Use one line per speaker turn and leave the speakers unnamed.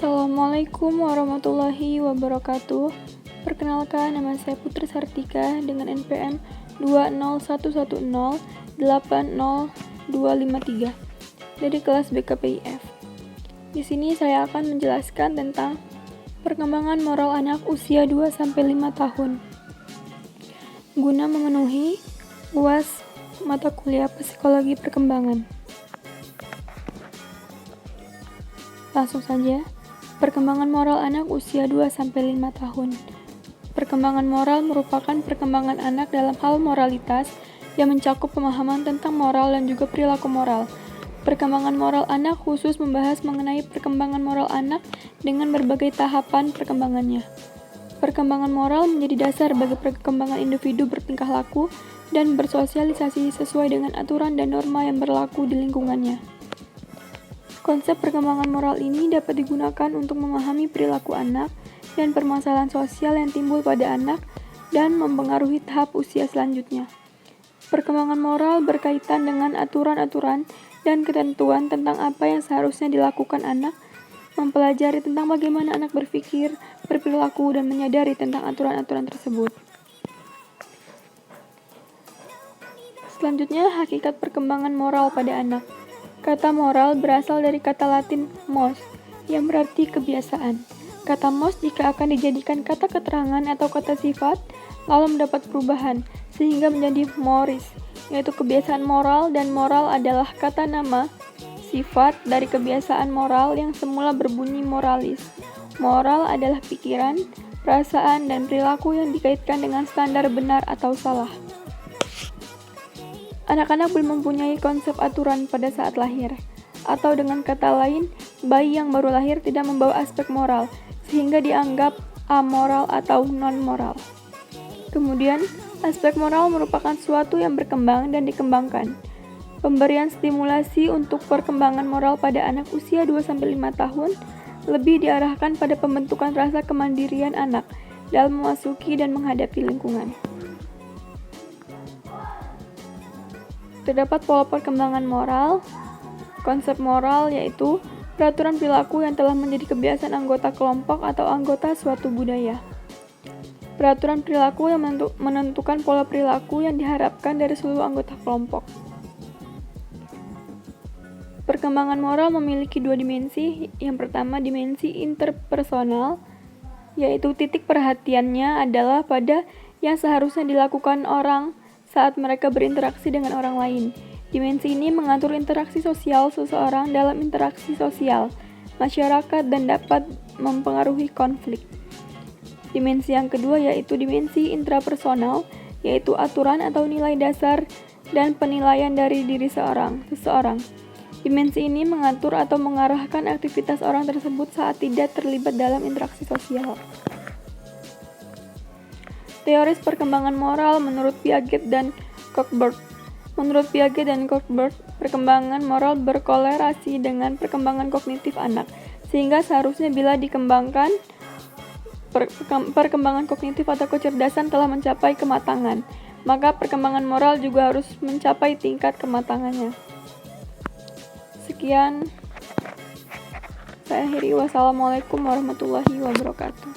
Assalamualaikum warahmatullahi wabarakatuh. Perkenalkan, nama saya Putri Sartika dengan NPM 20110800253 dari kelas BKPIF. Di sini saya akan menjelaskan tentang perkembangan moral anak usia 2-5 tahun. Guna memenuhi UAS mata kuliah psikologi perkembangan. Langsung saja, perkembangan moral anak usia 2-5 tahun. Perkembangan moral merupakan perkembangan anak dalam hal moralitas yang mencakup pemahaman tentang moral dan juga perilaku moral. Perkembangan moral anak khusus membahas mengenai perkembangan moral anak dengan berbagai tahapan perkembangannya. Perkembangan moral menjadi dasar bagi perkembangan individu bertingkah laku dan bersosialisasi sesuai dengan aturan dan norma yang berlaku di lingkungannya. Konsep perkembangan moral ini dapat digunakan untuk memahami perilaku anak dan permasalahan sosial yang timbul pada anak dan mempengaruhi tahap usia selanjutnya. Perkembangan moral berkaitan dengan aturan-aturan dan ketentuan tentang apa yang seharusnya dilakukan anak, mempelajari tentang bagaimana anak berpikir, berperilaku, dan menyadari tentang aturan-aturan tersebut. Selanjutnya, hakikat perkembangan moral pada anak. Kata moral berasal dari kata Latin mos, yang berarti kebiasaan. Kata mos jika akan dijadikan kata keterangan atau kata sifat, lalu mendapat perubahan, sehingga menjadi moris, yaitu kebiasaan moral, dan moral adalah kata nama, sifat dari kebiasaan moral yang semula berbunyi moralis. Moral adalah pikiran, perasaan, dan perilaku yang dikaitkan dengan standar benar atau salah. Anak-anak belum mempunyai konsep aturan pada saat lahir, atau dengan kata lain, bayi yang baru lahir tidak membawa aspek moral, sehingga dianggap amoral atau non-moral. Kemudian, aspek moral merupakan suatu yang berkembang dan dikembangkan. Pemberian stimulasi untuk perkembangan moral pada anak usia 2-5 tahun lebih diarahkan pada pembentukan rasa kemandirian anak dalam memasuki dan menghadapi lingkungan. Terdapat pola perkembangan moral. Konsep moral yaitu peraturan perilaku yang telah menjadi kebiasaan anggota kelompok atau anggota suatu budaya. Peraturan perilaku yang menentukan pola perilaku yang diharapkan dari seluruh anggota kelompok. Perkembangan moral memiliki dua dimensi. Yang pertama, dimensi interpersonal, yaitu titik perhatiannya adalah pada yang seharusnya dilakukan orang saat mereka berinteraksi dengan orang lain. Dimensi ini mengatur interaksi sosial seseorang dalam interaksi sosial, masyarakat, dan dapat mempengaruhi konflik. Dimensi yang kedua yaitu dimensi intrapersonal, yaitu aturan atau nilai dasar dan penilaian dari diri seseorang. Dimensi ini mengatur atau mengarahkan aktivitas orang tersebut saat tidak terlibat dalam interaksi sosial. Teoris perkembangan moral menurut Piaget dan Cockburn. Menurut Piaget dan Cockburn, perkembangan moral berkolerasi dengan perkembangan kognitif anak, sehingga seharusnya bila dikembangkan, perkembangan kognitif atau kecerdasan telah mencapai kematangan, maka perkembangan moral juga harus mencapai tingkat kematangannya. Sekian, saya akhiri. Wassalamualaikum warahmatullahi wabarakatuh.